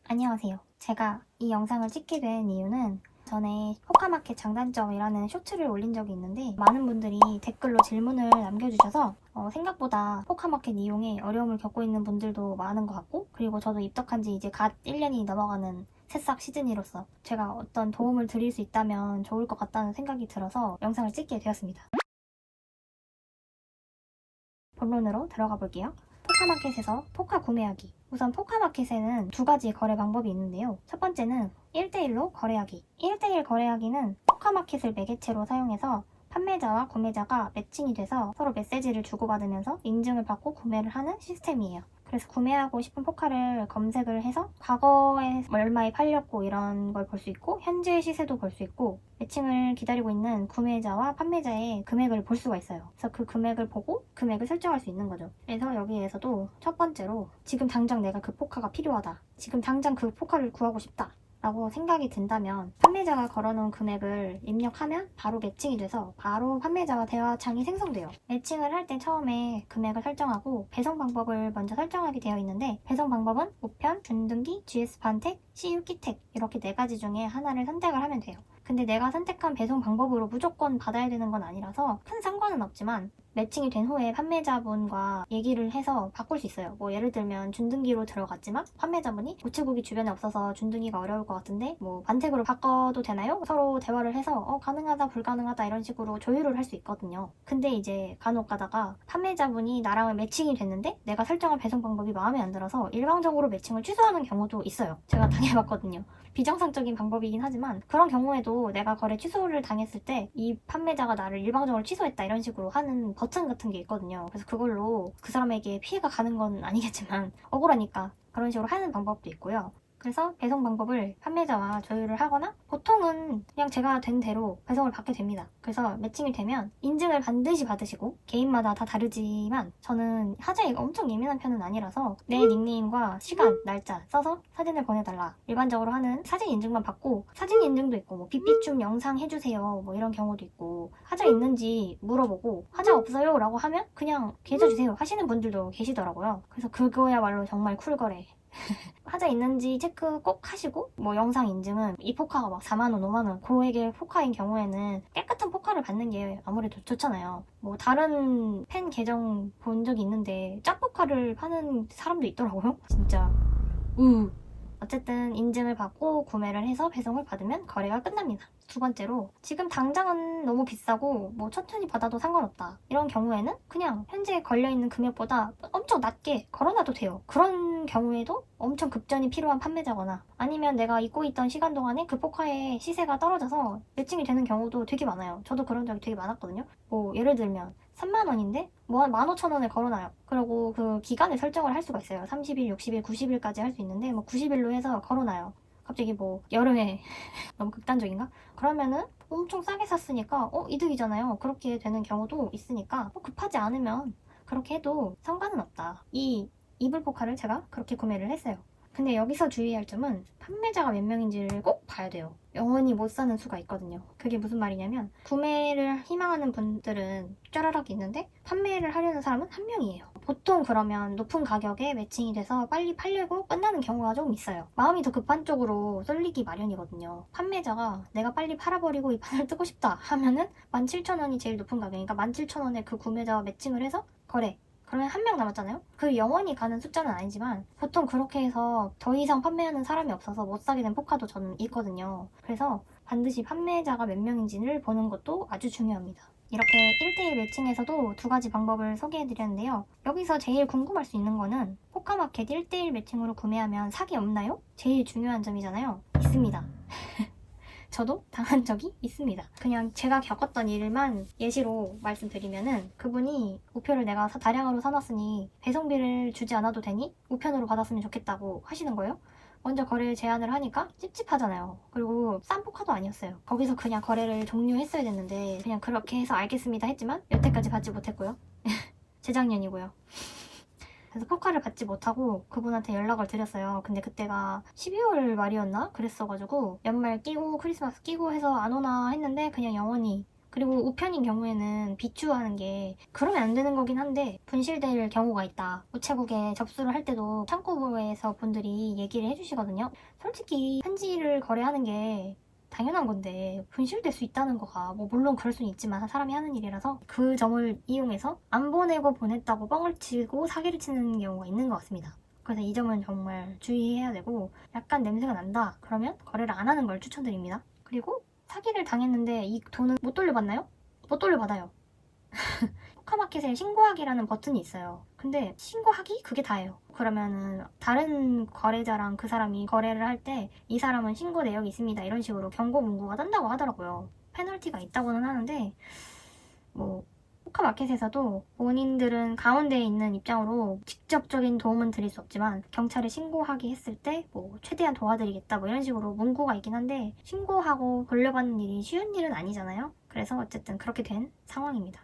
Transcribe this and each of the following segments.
안녕하세요. 제가 이 영상을 찍게 된 이유는 전에 포카마켓 장단점이라는 쇼츠를 올린 적이 있는데 많은 분들이 댓글로 질문을 남겨주셔서 생각보다 포카마켓 이용에 어려움을 겪고 있는 분들도 많은 것 같고, 그리고 저도 입덕한 지 이제 갓 1년이 넘어가는 새싹 시즌이로서 제가 어떤 도움을 드릴 수 있다면 좋을 것 같다는 생각이 들어서 영상을 찍게 되었습니다. 본론으로 들어가 볼게요. 포카마켓에서 포카 구매하기. 우선 포카마켓에는 두 가지 거래 방법이 있는데요. 첫 번째는 1대1로 거래하기. 1대1 거래하기는 포카마켓을 매개체로 사용해서 판매자와 구매자가 매칭이 돼서 서로 메시지를 주고받으면서 인증을 받고 구매를 하는 시스템이에요. 그래서 구매하고 싶은 포카를 검색을 해서 과거에 얼마에 팔렸고 이런 걸 볼 수 있고, 현재 시세도 볼 수 있고, 매칭을 기다리고 있는 구매자와 판매자의 금액을 볼 수가 있어요. 그래서 그 금액을 보고 금액을 설정할 수 있는 거죠. 그래서 여기에서도 첫 번째로 지금 당장 내가 그 포카가 필요하다, 지금 당장 그 포카를 구하고 싶다 라고 생각이 든다면 판매자가 걸어놓은 금액을 입력하면 바로 매칭이 돼서 바로 판매자와 대화창이 생성돼요. 매칭을 할 때 처음에 금액을 설정하고 배송 방법을 먼저 설정하게 되어 있는데, 배송 방법은 우편, 준등기, GS 반택, CU 끼택 이렇게 네 가지 중에 하나를 선택을 하면 돼요. 근데 내가 선택한 배송 방법으로 무조건 받아야 되는 건 아니라서 큰 상관은 없지만, 매칭이 된 후에 판매자분과 얘기를 해서 바꿀 수 있어요. 뭐 예를 들면 준등기로 들어갔지만 판매자분이 우체국이 주변에 없어서 준등기가 어려울 것 같은데 뭐 반택으로 바꿔도 되나요? 서로 대화를 해서 가능하다 불가능하다 이런 식으로 조율을 할 수 있거든요. 근데 이제 간혹 가다가 판매자분이 나랑 매칭이 됐는데 내가 설정한 배송 방법이 마음에 안 들어서 일방적으로 매칭을 취소하는 경우도 있어요. 제가 당해봤거든요. 비정상적인 방법이긴 하지만 그런 경우에도 내가 거래 취소를 당했을 때 이 판매자가 나를 일방적으로 취소했다 이런 식으로 하는 버튼 같은 게 있거든요. 그래서 그걸로 그 사람에게 피해가 가는 건 아니겠지만 억울하니까 그런 식으로 하는 방법도 있고요. 그래서 배송 방법을 판매자와 조율을 하거나, 보통은 그냥 제가 된 대로 배송을 받게 됩니다. 그래서 매칭이 되면 인증을 반드시 받으시고, 개인마다 다 다르지만 저는 사진이 엄청 예민한 편은 아니라서 내 닉네임과 시간, 날짜 써서 사진을 보내달라 일반적으로 하는 사진 인증만 받고, 사진 인증도 있고 뭐 빗비춤 영상 해주세요 뭐 이런 경우도 있고, 하자 있는지 물어보고 하자 없어요 라고 하면 그냥 계좌 주세요 하시는 분들도 계시더라고요. 그래서 그거야말로 정말 쿨거래. 하자 있는지 체크 꼭 하시고, 뭐 영상 인증은 이 포카가 막 4만원, 5만원 고액의 포카인 경우에는 깨끗한 포카를 받는 게 아무래도 좋잖아요. 뭐 다른 팬 계정 본 적이 있는데 짭포카를 파는 사람도 있더라고요. 진짜 어쨌든 인증을 받고 구매를 해서 배송을 받으면 거래가 끝납니다. 두 번째로, 지금 당장은 너무 비싸고 뭐 천천히 받아도 상관없다 이런 경우에는 그냥 현재 걸려있는 금액보다 엄청 낮게 걸어놔도 돼요. 그런 경우에도 엄청 급전이 필요한 판매자거나, 아니면 내가 잊고 있던 시간 동안에 그 포카의 시세가 떨어져서 매칭이 되는 경우도 되게 많아요. 저도 그런 적이 되게 많았거든요. 뭐 예를 들면 3만원인데 뭐 한 15,000원에 걸어놔요. 그리고 그 기간을 설정을 할 수가 있어요. 30일, 60일, 90일까지 할 수 있는데 뭐 90일로 해서 걸어놔요. 갑자기 뭐 여름에 너무 극단적인가? 그러면은 엄청 싸게 샀으니까 이득이잖아요. 그렇게 되는 경우도 있으니까 급하지 않으면 그렇게 해도 상관은 없다. 이 이불 포카를 제가 그렇게 구매를 했어요. 근데 여기서 주의할 점은 판매자가 몇 명인지를 꼭 봐야 돼요. 영원히 못 사는 수가 있거든요. 그게 무슨 말이냐면, 구매를 희망하는 분들은 쫘라락 있는데 판매를 하려는 사람은 한 명이에요. 보통 그러면 높은 가격에 매칭이 돼서 빨리 팔려고 끝나는 경우가 좀 있어요. 마음이 더 급한 쪽으로 쏠리기 마련이거든요. 판매자가 내가 빨리 팔아버리고 이 판을 뜨고 싶다 하면은 17,000원이 제일 높은 가격이니까 17,000원에 그 구매자와 매칭을 해서 거래. 그러면 한 명 남았잖아요? 그 영원히 가는 숫자는 아니지만 보통 그렇게 해서 더 이상 판매하는 사람이 없어서 못 사게 된 포카도 저는 있거든요. 그래서 반드시 판매자가 몇 명인지를 보는 것도 아주 중요합니다. 이렇게 1대1 매칭에서도 두 가지 방법을 소개해드렸는데요. 여기서 제일 궁금할 수 있는 거는, 포카마켓 1대1 매칭으로 구매하면 사기 없나요? 제일 중요한 점이잖아요. 있습니다. 저도 당한 적이 있습니다. 그냥 제가 겪었던 일만 예시로 말씀드리면은, 그분이 우표를 내가 다량으로 사놨으니 배송비를 주지 않아도 되니 우편으로 받았으면 좋겠다고 하시는 거예요. 먼저 거래 제안을 하니까 찝찝하잖아요. 그리고 싼 포카도 아니었어요. 거기서 그냥 거래를 종료했어야 됐는데 그냥 그렇게 해서 알겠습니다 했지만 여태까지 받지 못했고요. 재작년이고요. 그래서 포카를 받지 못하고 그분한테 연락을 드렸어요. 근데 그때가 12월 말이었나? 그랬어가지고 연말 끼고 크리스마스 끼고 해서 안 오나 했는데 그냥 영원히 그리고 우편인 경우에는 비추하는 게 그러면 안 되는 거긴 한데 분실될 경우가 있다. 우체국에 접수를 할 때도 창구부에서 분들이 얘기를 해주시거든요. 솔직히 편지를 거래하는 게 당연한 건데 분실될 수 있다는 거가 뭐 물론 그럴 수는 있지만 사람이 하는 일이라서 그 점을 이용해서 안 보내고 보냈다고 뻥을 치고 사기를 치는 경우가 있는 것 같습니다. 그래서 이 점은 정말 주의해야 되고 약간 냄새가 난다 그러면 거래를 안 하는 걸 추천드립니다. 그리고 사기를 당했는데 이 돈은 못 돌려받나요? 못 돌려받아요. 포카마켓에 신고하기라는 버튼이 있어요. 근데 신고하기? 그게 다예요. 그러면은 다른 거래자랑 그 사람이 거래를 할 때 이 사람은 신고 내역이 있습니다. 이런 식으로 경고 문구가 뜬다고 하더라고요. 페널티가 있다고는 하는데 뭐 포카마켓에서도 본인들은 가운데에 있는 입장으로 직접적인 도움은 드릴 수 없지만 경찰에 신고하기 했을 때 뭐 최대한 도와드리겠다 뭐 이런 식으로 문구가 있긴 한데 신고하고 돌려받는 일이 쉬운 일은 아니잖아요. 그래서 어쨌든 그렇게 된 상황입니다.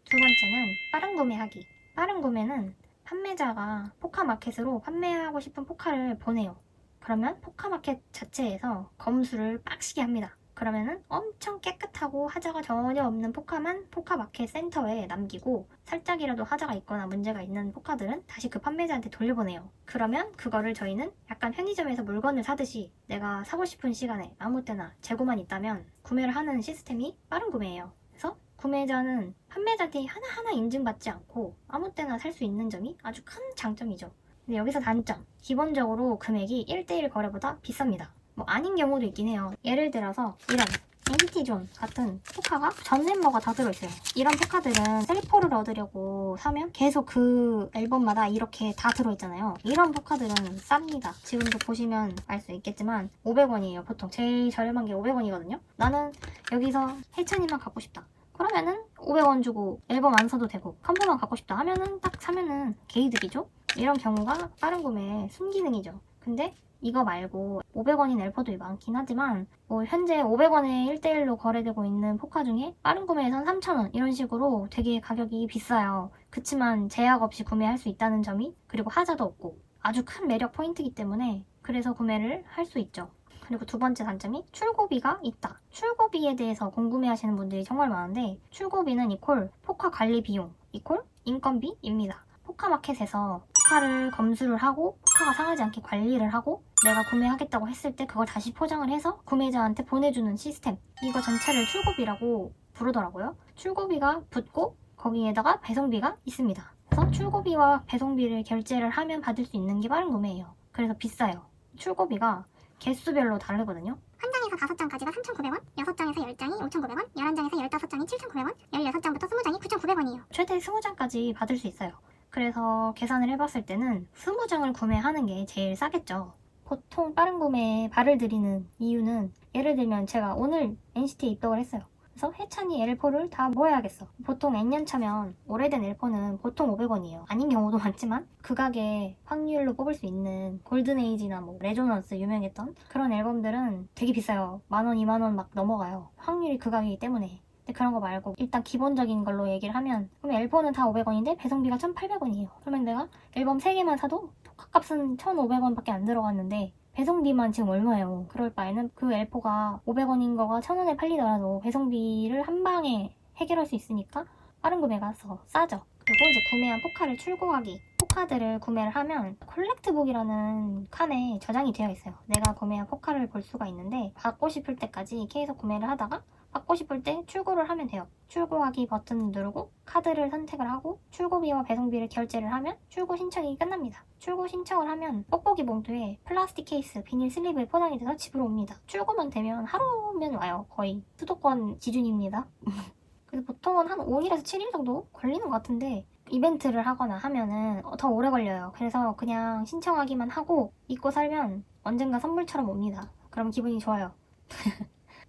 두 번째는 빠른 구매하기. 빠른 구매는 판매자가 포카마켓으로 판매하고 싶은 포카를 보내요. 그러면 포카마켓 자체에서 검수를 빡시게 합니다. 그러면은 엄청 깨끗하고 하자가 전혀 없는 포카만 포카마켓 센터에 남기고 살짝이라도 하자가 있거나 문제가 있는 포카들은 다시 그 판매자한테 돌려보내요. 그러면 그거를 저희는 약간 편의점에서 물건을 사듯이 내가 사고 싶은 시간에 아무 때나 재고만 있다면 구매를 하는 시스템이 빠른 구매예요. 그래서 구매자는 판매자한테 하나하나 인증받지 않고 아무 때나 살 수 있는 점이 아주 큰 장점이죠. 근데 여기서 단점. 기본적으로 금액이 1대1 거래보다 비쌉니다. 뭐 아닌 경우도 있긴 해요. 예를 들어서 이런 인피니존 같은 포카가 전 멤버가 다 들어있어요. 이런 포카들은 셀포를 얻으려고 사면 계속 그 앨범마다 이렇게 다 들어있잖아요. 이런 포카들은 쌉니다. 지금도 보시면 알 수 있겠지만 500원이에요. 보통 제일 저렴한 게 500원이거든요. 나는 여기서 해찬이만 갖고 싶다. 그러면은 500원 주고 앨범 안 사도 되고 컴포만 갖고 싶다 하면은 딱 사면은 개이득이죠? 이런 경우가 빠른 구매의 순기능이죠. 근데 이거 말고 500원인 앨퍼도 많긴 하지만 뭐 현재 500원에 1대1로 거래되고 있는 포카 중에 빠른 구매에선 3,000원 이런 식으로 되게 가격이 비싸요. 그치만 제약 없이 구매할 수 있다는 점이 그리고 하자도 없고 아주 큰 매력 포인트이기 때문에 그래서 구매를 할 수 있죠. 그리고 두 번째 단점이 출고비가 있다. 출고비에 대해서 궁금해 하시는 분들이 정말 많은데 출고비는 이퀄 포카 관리 비용 이퀄 인건비입니다. 포카마켓에서 포카를 검수를 하고 포카가 상하지 않게 관리를 하고 내가 구매하겠다고 했을 때 그걸 다시 포장을 해서 구매자한테 보내주는 시스템 이거 전체를 출고비라고 부르더라고요. 출고비가 붙고 거기에다가 배송비가 있습니다. 그래서 출고비와 배송비를 결제를 하면 받을 수 있는 게 빠른 구매예요. 그래서 비싸요. 출고비가 개수별로 다르거든요. 한 장에서 5장까지가 3,900원, 6장에서 10장이 5,900원, 11장에서 15장이 7,900원, 16장부터 20장이 9,900원이에요. 최대 20장까지 받을 수 있어요. 그래서 계산을 해봤을 때는 20장을 구매하는 게 제일 싸겠죠. 보통 빠른 구매에 발을 들이는 이유는 예를 들면 제가 오늘 NCT에 입덕을 했어요. 그래서 해찬이 L4를 다 모아야겠어. 보통 N년 차면 오래된 L4는 보통 500원이에요. 아닌 경우도 많지만 극악의 확률로 뽑을 수 있는 골든에이지나 뭐 레조넌스 유명했던 그런 앨범들은 되게 비싸요. 10,000원, 20,000원 막 넘어가요. 확률이 극악이기 때문에. 근데 그런 거 말고 일단 기본적인 걸로 얘기를 하면 그럼 앨범은 다 500원인데 배송비가 1,800원이에요. 그러면 내가 앨범 3개만 사도 포카값은 1,500원밖에 안 들어갔는데 배송비만 지금 얼마예요? 그럴 바에는 그 L4가 500원인 거가 1,000원에 팔리더라도 배송비를 한 방에 해결할 수 있으니까 빠른 구매가 싸죠. 그리고 이제 구매한 포카를 출고하기. 포카들을 구매를 하면 콜렉트북이라는 칸에 저장이 되어 있어요. 내가 구매한 포카를 볼 수가 있는데 받고 싶을 때까지 계속 구매를 하다가 받고 싶을 때 출고를 하면 돼요. 출고하기 버튼 누르고 카드를 선택을 하고 출고비와 배송비를 결제를 하면 출고 신청이 끝납니다. 출고 신청을 하면 뽁뽁이 봉투에 플라스틱 케이스, 비닐 슬립에 포장이 돼서 집으로 옵니다. 출고만 되면 하루면 와요. 거의 수도권 기준입니다. 그래서 보통은 한 5일에서 7일 정도 걸리는 것 같은데 이벤트를 하거나 하면은 더 오래 걸려요. 그래서 그냥 신청하기만 하고 잊고 살면 언젠가 선물처럼 옵니다. 그럼 기분이 좋아요.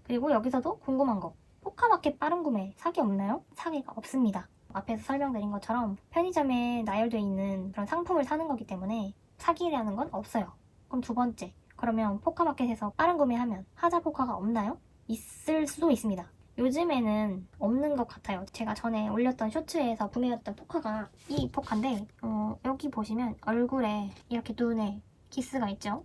그리고 여기서도 궁금한 거. 포카마켓 빠른 구매 사기 없나요? 사기가 없습니다. 앞에서 설명드린 것처럼 편의점에 나열되어 있는 그런 상품을 사는 거기 때문에 사기라는 건 없어요. 그럼 두 번째. 그러면 포카마켓에서 빠른 구매하면 하자 포카가 없나요? 있을 수도 있습니다. 요즘에는 없는 것 같아요. 제가 전에 올렸던 쇼츠에서 구매했던 포카가 이 포카인데 여기 보시면 얼굴에 이렇게 눈에 기스가 있죠?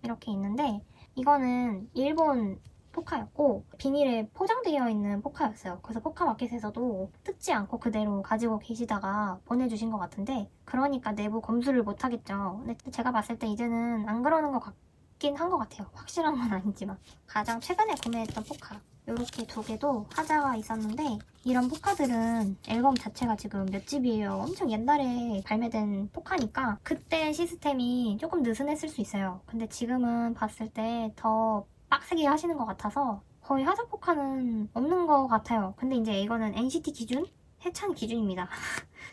이렇게 있는데 이거는 일본 포카였고 비닐에 포장되어 있는 포카였어요. 그래서 포카마켓에서도 뜯지 않고 그대로 가지고 계시다가 보내주신 것 같은데 그러니까 내부 검수를 못 하겠죠. 근데 제가 봤을 때 이제는 안 그러는 것 같긴 한 것 같아요. 확실한 건 아니지만. 가장 최근에 구매했던 포카 이렇게 두 개도 하자가 있었는데 이런 포카들은 앨범 자체가 지금 몇 집이에요. 엄청 옛날에 발매된 포카니까 그때 시스템이 조금 느슨했을 수 있어요. 근데 지금은 봤을 때 더 빡세게 하시는 것 같아서 거의 하자 포카는 없는 것 같아요. 근데 이제 이거는 NCT 기준? 해찬 기준입니다.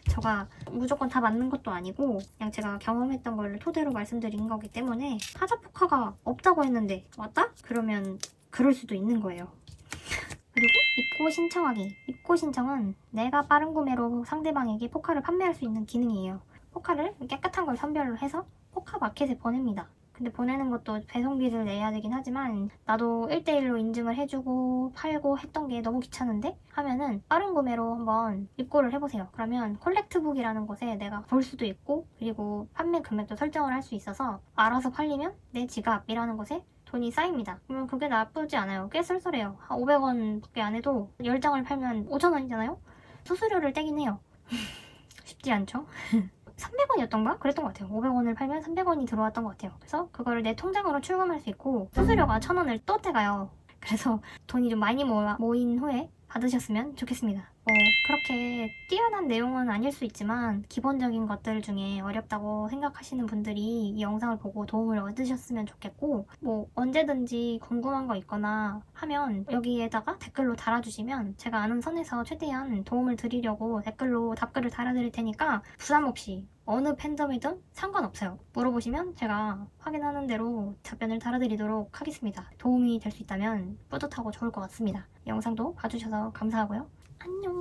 제가 무조건 다 맞는 것도 아니고 그냥 제가 경험했던 걸 토대로 말씀드린 거기 때문에 하자 포카가 없다고 했는데 왔다? 그러면 그럴 수도 있는 거예요. 그리고 입고 신청하기. 입고 신청은 내가 빠른 구매로 상대방에게 포카를 판매할 수 있는 기능이에요. 포카를 깨끗한 걸 선별로 해서 포카 마켓에 보냅니다. 근데 보내는 것도 배송비를 내야 되긴 하지만 나도 1대1로 인증을 해주고 팔고 했던 게 너무 귀찮은데 하면은 빠른 구매로 한번 입고를 해보세요. 그러면 콜렉트북이라는 곳에 내가 볼 수도 있고 그리고 판매 금액도 설정을 할 수 있어서 알아서 팔리면 내 지갑이라는 곳에 돈이 쌓입니다. 그러면 그게 나쁘지 않아요. 꽤 쏠쏠해요. 한 500원밖에 안 해도 10장을 팔면 5,000원이잖아요? 수수료를 떼긴 해요. 쉽지 않죠? 300원이었던가? 그랬던 것 같아요. 500원을 팔면 300원이 들어왔던 것 같아요. 그래서 그거를 내 통장으로 출금할 수 있고 수수료가 1,000원을 또 떼가요. 그래서 돈이 좀 많이 모인 후에 받으셨으면 좋겠습니다. 그렇게 뛰어난 내용은 아닐 수 있지만 기본적인 것들 중에 어렵다고 생각하시는 분들이 이 영상을 보고 도움을 얻으셨으면 좋겠고 언제든지 궁금한 거 있거나 하면 여기에다가 댓글로 달아주시면 제가 아는 선에서 최대한 도움을 드리려고 댓글로 답글을 달아드릴 테니까 부담 없이 어느 팬덤이든 상관없어요. 물어보시면 제가 확인하는 대로 답변을 달아드리도록 하겠습니다. 도움이 될 수 있다면 뿌듯하고 좋을 것 같습니다. 영상도 봐주셔서 감사하고요. 안녕.